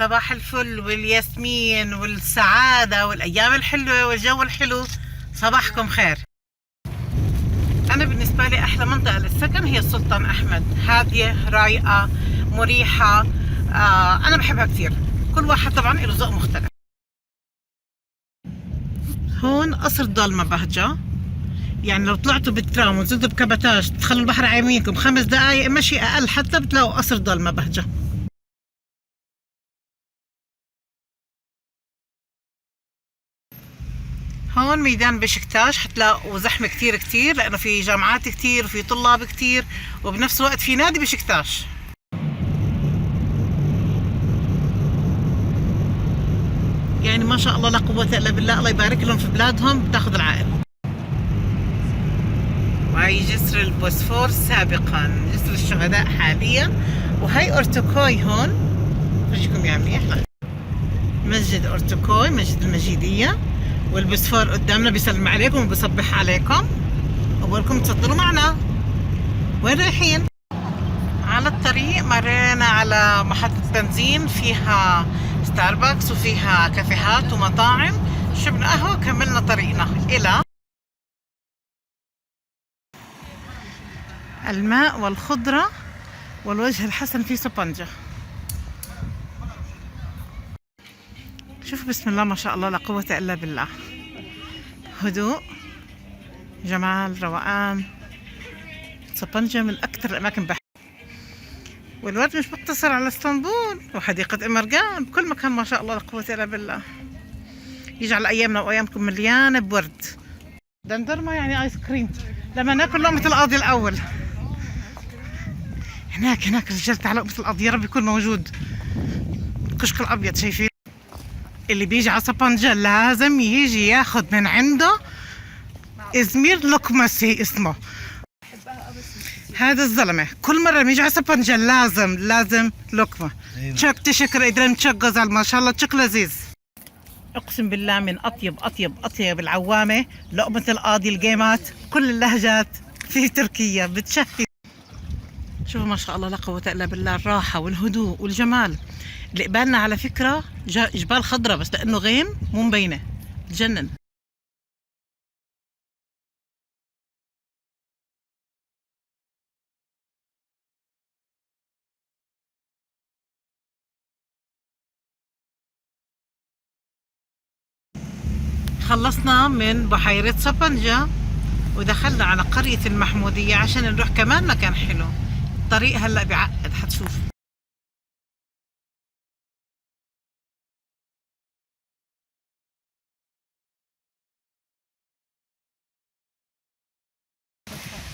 صباح الفل والياسمين والسعادة والأيام الحلوة والجو الحلو. صباحكم خير. أنا بالنسبة لي أحلى منطقة للسكن هي السلطان أحمد، هادية رايقة مريحة. أنا بحبها كثير. كل واحد طبعا له ذوق مختلف. هون قصر ضلمة بهجة، يعني لو طلعتوا بالترام ونزلتوا بكبتاج تخلوا البحر على يمينكم 5 دقايق مشي أقل حتى بتلاقوا قصر ضلمة بهجة. هون ميدان بشكتاش حتلاقوا زحمة كتير كتير لأنه في جامعات كتير وفي طلاب كتير، وبنفس الوقت في نادي بشكتاش. يعني ما شاء الله لا قوة إلا بالله، الله يبارك لهم في بلادهم بتاخذ العائل. وهي جسر البوسفور سابقا، جسر الشهداء حاليا، وهي أورتوكوي هون فرجيكم يا منيح. مسجد أورتوكوي، مسجد المجيدية، والبوسفور قدامنا بيسلم عليكم وبيصبح عليكم وبقولكم تفضلوا معنا. وين رايحين؟ على الطريق مرينا على محطة بنزين فيها ستاربكس وفيها كافيهات ومطاعم، شربنا قهوة وكملنا طريقنا إلى الماء والخضرة والوجه الحسن في سبنجة. شوف بسم الله ما شاء الله لا قوة إلا بالله، هدوء جمال روقان. سبنجة من أكثر الأماكن بحب، والورد مش مقتصر على اسطنبول، وحديقة إمرجان بكل مكان ما شاء الله لا قوة إلا بالله. يجعل أيامنا وأيامكم مليانة بورد. دندرما يعني آيس كريم لما ناكل لقمة القاضي الأول. هناك الرجال تاع لقمة القاضي يا رب يكون موجود. الكشك الأبيض شايفين؟ اللي بيجي على سبنجة لازم يجي ياخد من عنده إزمير لوكماسي اسمه. هذا الزلمة كل مرة بيجي على سبنجة لازم لقمة. تشك تشكر إدرام تشك غزال ما شاء الله تشك لذيذ. أقسم بالله من أطيب العوامة لقمة القاضي. الجيمات كل اللهجات في تركيا بتشهي. شوفوا ما شاء الله لا قوة إلا بالله، الراحة والهدوء والجمال. اللي قبالنا على فكرة جبال خضرة بس لأنه غيم مو مبينة، تجنن. خلصنا من بحيرة سبنجة ودخلنا على قرية المحمودية عشان نروح كمان مكان حلو. الطريق هلأ بعقد حتشوف.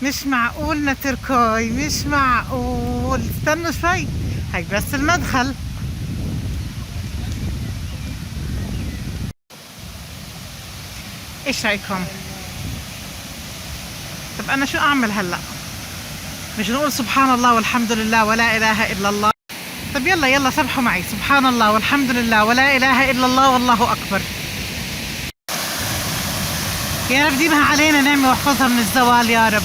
مش معقول نتركوي، مش معقول. استنوا شوي، هاي بس المدخل. ايش رايكم؟ طب انا شو اعمل هلا؟ مش نقول سبحان الله والحمد لله ولا اله الا الله؟ طب يلا سبحوا معي، سبحان الله والحمد لله ولا اله الا الله والله اكبر. يا رب ديمها علينا نعمة واحفظها من الزوال يا رب.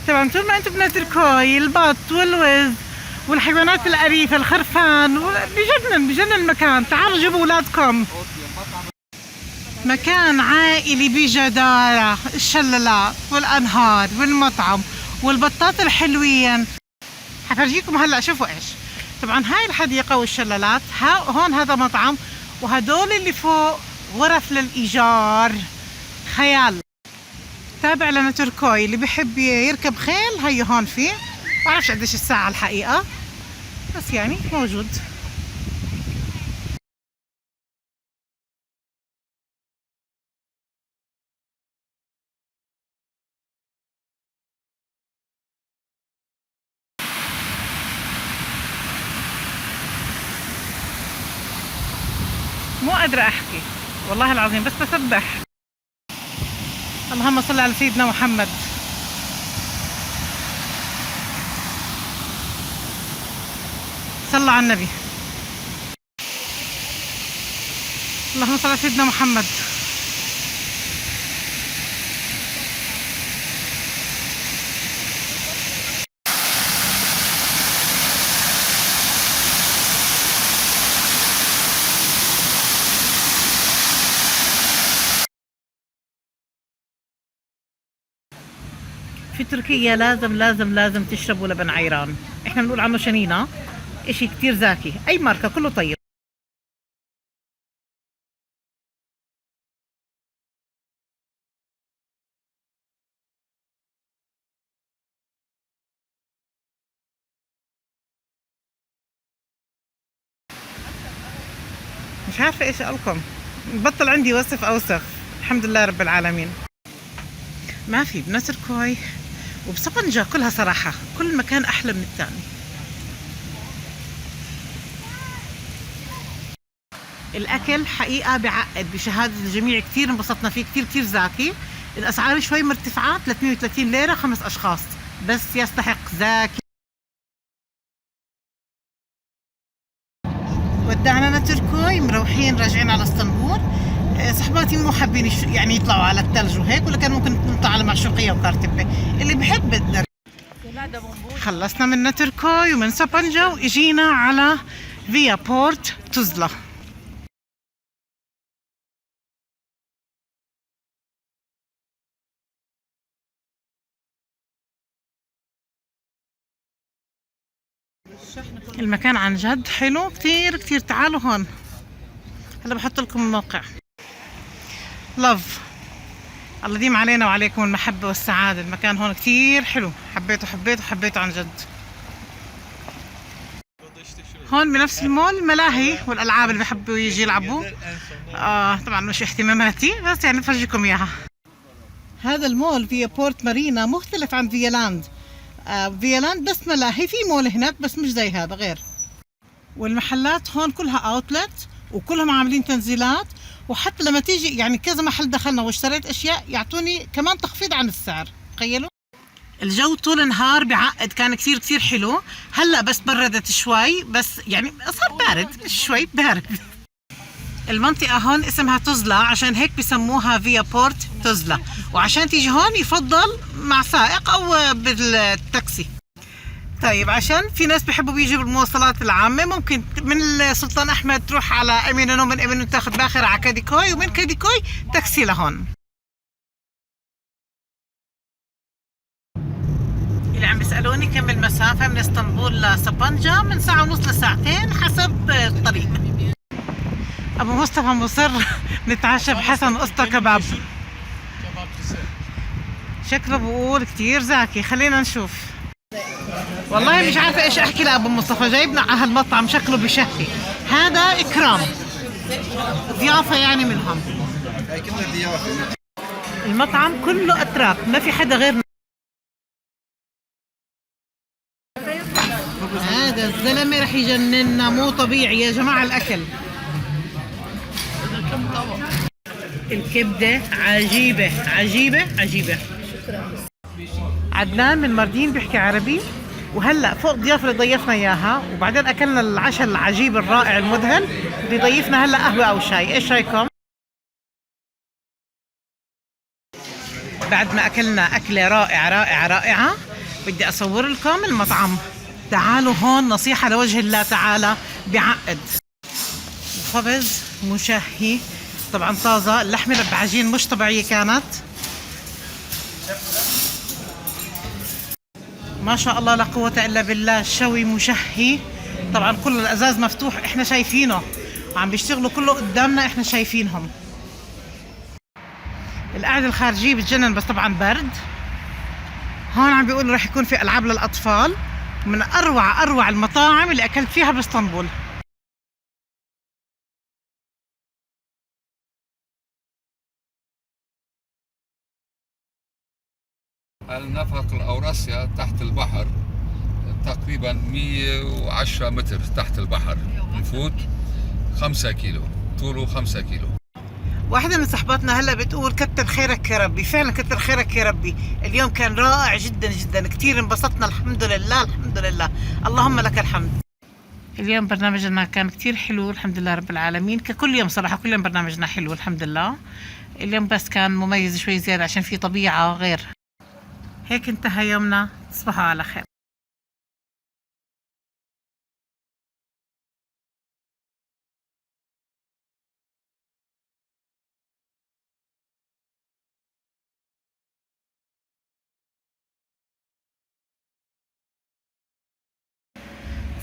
طبعا طول ما انتم بنتركوي البط والوز والحيوانات الأليفة الخرفان بجنن المكان. تعالوا جيبوا اولادكم. مكان عائلي بجدارة، الشلالات والأنهار والمطعم والبطات الحلوين. حفرجيكم هلا. شوفوا ايش، طبعا هاي الحديقة والشلالات، هون هذا مطعم، وهدول اللي فوق غرف للإيجار. خيال. تابع لنا تركوي. اللي بحب يركب خيل هي هون فيه. بعرفش قديش الساعة الحقيقة بس يعني موجود. مو قادرة احكي والله العظيم، بس بسبح. اللهم صل على سيدنا محمد. صلى على النبي. اللهم صل على سيدنا محمد. في تركيا لازم لازم لازم تشربوا لبن عيران، احنا بنقول عنه شنينة، اشي كتير زاكي، اي ماركة كله طيب. مش عارفة ايش اقولكم، بطل عندي وصف اوصف، الحمد لله رب العالمين. ما في بنتركوي وبصفنجة كلها صراحة، كل مكان احلى من الثاني. الاكل حقيقة بعقد بشهادة الجميع، كتير انبسطنا فيه، كتير كتير زاكي. الاسعار شوي مرتفعة، 330 ليرة 5 اشخاص، بس يستحق، زاكي. ودعنا نتركوي، مروحين راجعين على اسطنبول. صحباتي مو حابين يعني يطلعوا على الثلج وهيك، ولا كان ممكن نطلع على معشوقية وكارتبة اللي بحب بدنا. خلصنا من نتركوي ومن سابنجا واجينا على فيا بورت تuzla. المكان عن جد حلو كتير كتير، تعالوا هون هلا بحط لكم الموقع. لاف، الله يديم علينا وعليكم المحبة والسعادة. المكان هون كتير حلو، حبيته حبيته حبيته عن جد. هون بنفس المول ملاهي والألعاب اللي بحبوا يجي يلعبوا. طبعا مش اهتماماتي، بس يعني بفرجيكم إياها. هذا المول فيا بورت مارينا مختلف عن فيا لاند. فيا لاند بس ملاهي، في مول هناك بس مش زي هذا، غير. والمحلات هون كلها اوتلت وكلهم عاملين تنزيلات، وحتى لما تيجي يعني كذا محل دخلنا واشتريت اشياء يعطوني كمان تخفيض عن السعر، تخيلوا. الجو طول النهار بعقد، كان كثير كثير حلو. هلا بس بردت شوي، بس يعني صار بارد، شوي بارد. المنطقة هون اسمها تuzla، عشان هيك بسموها فيا بورت تuzla. وعشان تيجي هون يفضل مع سائق او بالتاكسي. طيب عشان في ناس بيحبوا بيجوا بالمواصلات العامة، ممكن من سلطان أحمد تروح على أمينو، من أمينو تاخذ باخر على كاديكوي، ومن كاديكوي تاكسي لهون. اللي عم بيسألوني كم المسافة من اسطنبول لسابنجا، من ساعة ونص لساعتين حسب الطريق. أبو مصطفى مصر نتعشى بحسن قسطة كباب، شكله بقول كتير زاكي. خلينا نشوف. والله مش عارفة ايش احكي لأبو مصطفى، جايبنا على هالمطعم شكله بشهي. هذا اكرام، ضيافة يعني منهم. المطعم كله اتراك، ما في حدا غيرنا. هذا الزلمة رح يجننا، مو طبيعي يا جماعة الاكل. الكبدة عجيبة عجيبة عجيبة. عدنان من ماردين بيحكي عربي، وهلا فوق ضيافة اللي ضيفنا اياها، وبعدين اكلنا العشاء العجيب الرائع المذهل، بيضيفنا هلا قهوة او شاي. ايش رايكم؟ بعد ما اكلنا اكلة رائعة رائعة رائعة، بدي اصور لكم المطعم. تعالوا هون، نصيحة لوجه الله تعالى، بعقد. الخبز مشهي طبعا طازة، اللحمة بعجين مش طبيعية كانت، ما شاء الله لا قوة إلا بالله. الشوي مشهي طبعا، كل الأزاز مفتوح، إحنا شايفينه، وعم بيشتغلوا كله قدامنا، إحنا شايفينهم. القعدة الخارجية بتجنن، بس طبعا برد. هون عم بيقولوا رح يكون في ألعاب للأطفال، من أروع المطاعم اللي أكلت فيها باسطنبول. النفق الأوراسيا تحت البحر، تقريبا 110 متر تحت البحر، نفوت 5 كيلو، طوله 5 كيلو. واحدة من صحباتنا هلا بتقول كتر خيرك يا ربي، فعلا كتر خيرك يا ربي. اليوم كان رائع جدا جدا، كتير انبسطنا، الحمد لله الحمد لله، اللهم لك الحمد. اليوم برنامجنا كان كتير حلو الحمد لله رب العالمين، ككل يوم صراحة كل يوم برنامجنا حلو الحمد لله. اليوم بس كان مميز شوي زيادة عشان في طبيعة غير. هيك انتهى يومنا، تصبحوا على خير.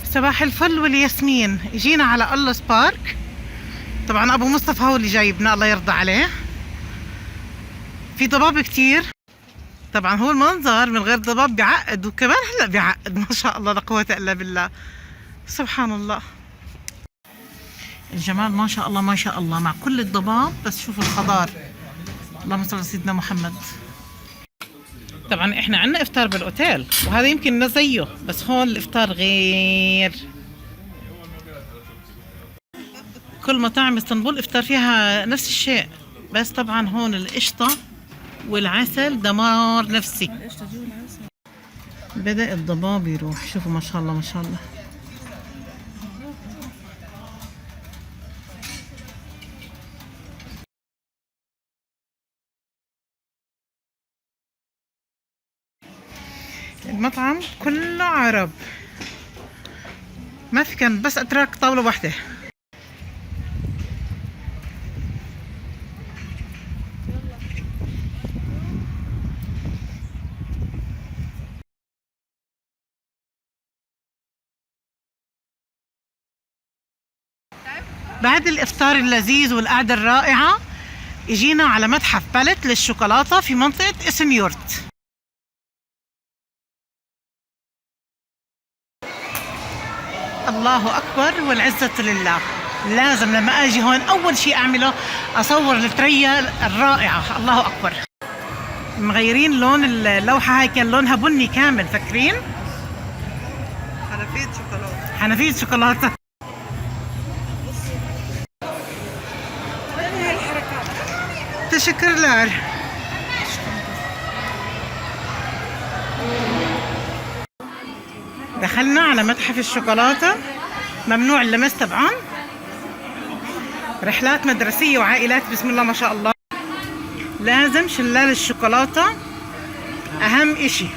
صباح الفل والياسمين. جينا على ألوس بارك، طبعا ابو مصطفى هو اللي جايبنا الله يرضى عليه. في ضباب كتير، طبعا هو المنظر من غير ضباب بيعقد، وكمان هلا بيعقد ما شاء الله لا قوة الا بالله، سبحان الله. الجمال ما شاء الله ما شاء الله مع كل الضباب، بس شوفوا الخضار، اللهم صل على سيدنا محمد. طبعا احنا عنا افطار بالاوتيل وهذا يمكن زيه، بس هون الافطار غير. كل مطاعم اسطنبول افطار فيها نفس الشيء، بس طبعا هون القشطة والعسل دمار نفسي. بدأ الضباب يروح، شوفوا ما شاء الله ما شاء الله. المطعم كله عرب، ما في كان بس اتراك طاولة واحدة. بعد الافطار اللذيذ والقعدة الرائعة اجينا على متحف باليت للشوكولاتة في منطقة اسميورت. الله اكبر والعزة لله. لازم لما اجي هون اول شيء اعمله اصور التريا الرائعة. الله اكبر. مغيرين لون اللوحة، هاي كان لونها بني كامل، فاكرين؟ حنفية شوكولاتة. حنفية شوكولاتة. Teşekkürler. دخلنا على متحف الشوكولاتة، ممنوع اللمس طبعا. رحلات مدرسية وعائلات، بسم الله ما شاء الله. لازم شلال الشوكولاتة أهم إشي.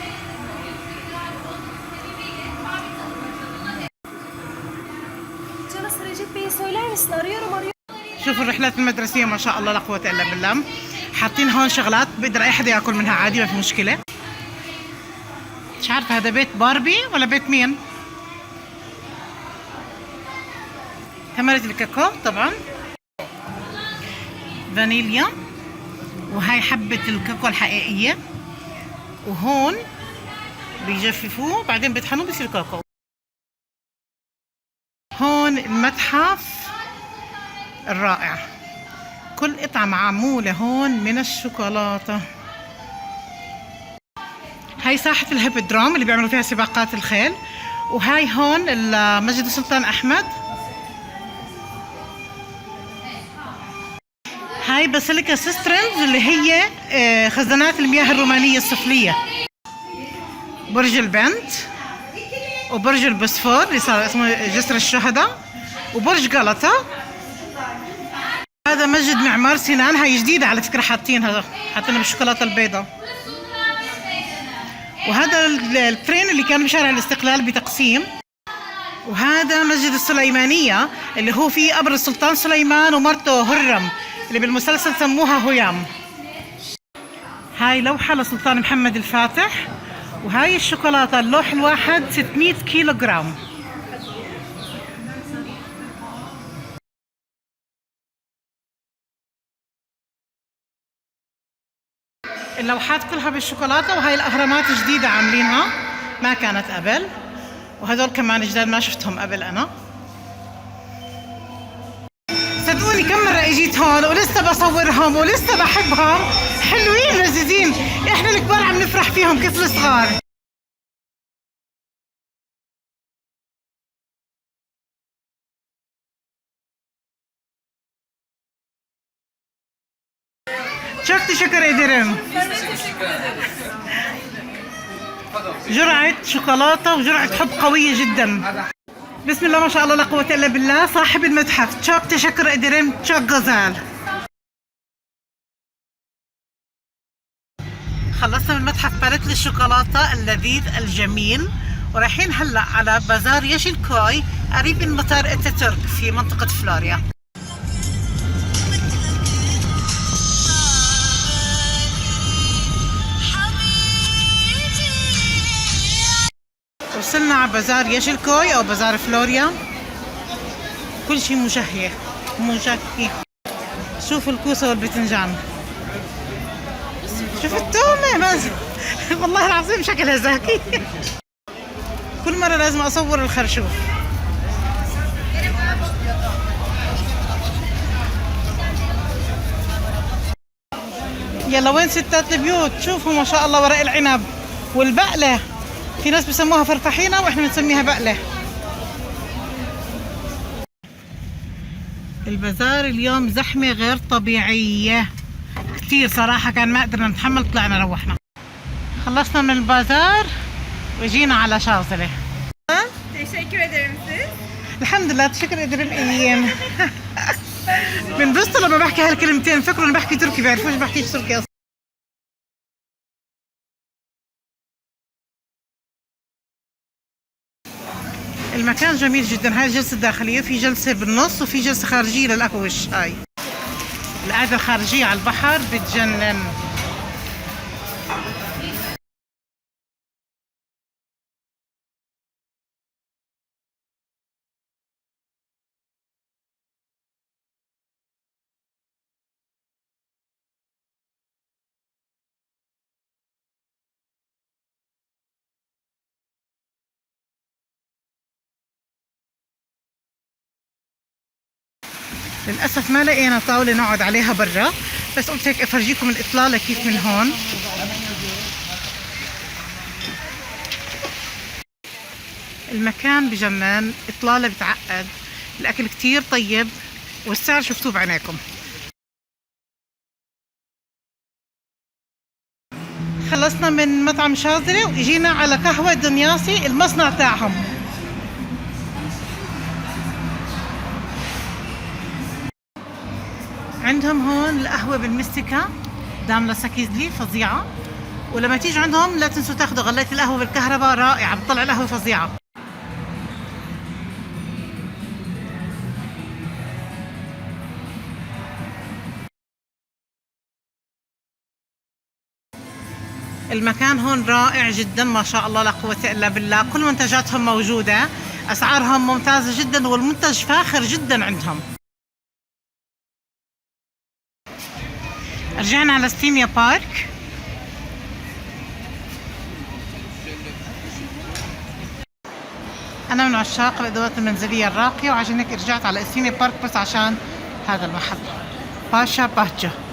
شوفوا الرحلات المدرسية ما شاء الله لا قوة إلا بالله. حاطين هون شغلات بقدر أي حدا ياكل منها عادي، ما في مشكلة. مش عارفة هذا بيت باربي ولا بيت مين؟ ثمرة الكاكاو طبعا، فانيليا، وهاي حبة الكاكاو الحقيقية، وهون بيجففوه بعدين بيطحنوه بيصير كاكاو. هون المتحف الرائع، كل قطعة معمولة هون من الشوكولاتة. هاي ساحة الهيبودروم اللي بيعملوا فيها سباقات الخيل، وهاي هون مسجد السلطان أحمد. هاي باسيليكا سيسترنز اللي هي خزانات المياه الرومانية السفلية. برج البنت، وبرج البوسفور اللي صار اسمه جسر الشهداء، وبرج غلطة. هذا مسجد معمار سنان، هاي جديدة على فكرة، حاطينها بالشوكولاتة البيضاء. وهذا الترين اللي كان بشارع الاستقلال بتقسيم. وهذا مسجد السليمانية اللي هو فيه قبر السلطان سليمان ومرته هرم اللي بالمسلسل سموها هيام. هاي لوحة لسلطان محمد الفاتح، وهاي الشوكولاتة اللوح الواحد 600 كيلو جرام. اللوحات كلها بالشوكولاتة، وهاي الأهرامات جديدة عاملينها ما كانت قبل، وهذول كمان جداد ما شفتهم قبل أنا. صدقوني كم مرة اجيت هون ولسه بصورهم ولسه بحبهم، حلوين لذيذين، احنا الكبار عم نفرح فيهم كيف الصغار. Çok teşekkür ederim. جرعة شوكولاتة وجرعة حب قوية جدا. بسم الله ما شاء الله لا قوة إلا بالله. صاحب المتحف تشوك تشكر إدريم تشوك غزال. خلصنا من متحف باليت للشوكولاتة اللذيذ الجميل، ورايحين هلا على بازار ياشيلكوي قريب من مطار اتاتورك في منطقة فلوريا. وصلنا على بازار ياشيلكوي او بازار فلوريا. كل شيء مشهي مشهي. شوفوا الكوسة والبتنجان، شوف التومة مازن والله العظيم شكلها زاكي. كل مرة لازم أصور الخرشوف. يلا وين ستات البيوت؟ شوفوا ما شاء الله ورق العنب والبقلة. في ناس بسموها فرفحينة واحنا بنسميها بقلة. البازار اليوم زحمة غير طبيعية كتير صراحة، كان ما قدرنا نتحمل طلعنا روحنا. خلصنا من البازار وجينا على شاطئ. Teşekkür ederim siz. الحمد لله تشكر قدر الايام. بنبسطوا لما بحكي هالكلمتين، فكروا اني بحكي تركي، بيعرفوش بحكيش تركي اصلا. المكان جميل جدا. هاي الجلسة الداخلية، في جلسة بالنص وفي جلسة خارجية للقهوة والشاي. القعدة الخارجية على البحر بتجنن. للأسف ما لقينا طاولة نقعد عليها برا، بس قلت هيك أفرجيكم الإطلالة كيف من هون. المكان بجنن، إطلالة بتعقد، الأكل كتير طيب، والسعر شفتوه بعينيكم. خلصنا من مطعم شاذلي وإجينا على قهوة دنياسي المصنع تاعهم. عندهم هون القهوة بالمستكة داملا ساكيزلي فظيعة، ولما تيجي عندهم لا تنسوا تاخذوا غلاية القهوة بالكهرباء رائعة، بتطلع القهوة فظيعة. المكان هون رائع جدا ما شاء الله لا قوة إلا بالله. كل منتجاتهم موجودة، أسعارهم ممتازة جدا، والمنتج فاخر جدا عندهم. رجعنا على ستيميا بارك. أنا من عشاق الأدوات المنزلية الراقية، وعشان هيك رجعت على ستيميا بارك بس عشان هذا المحل باشا باتجا.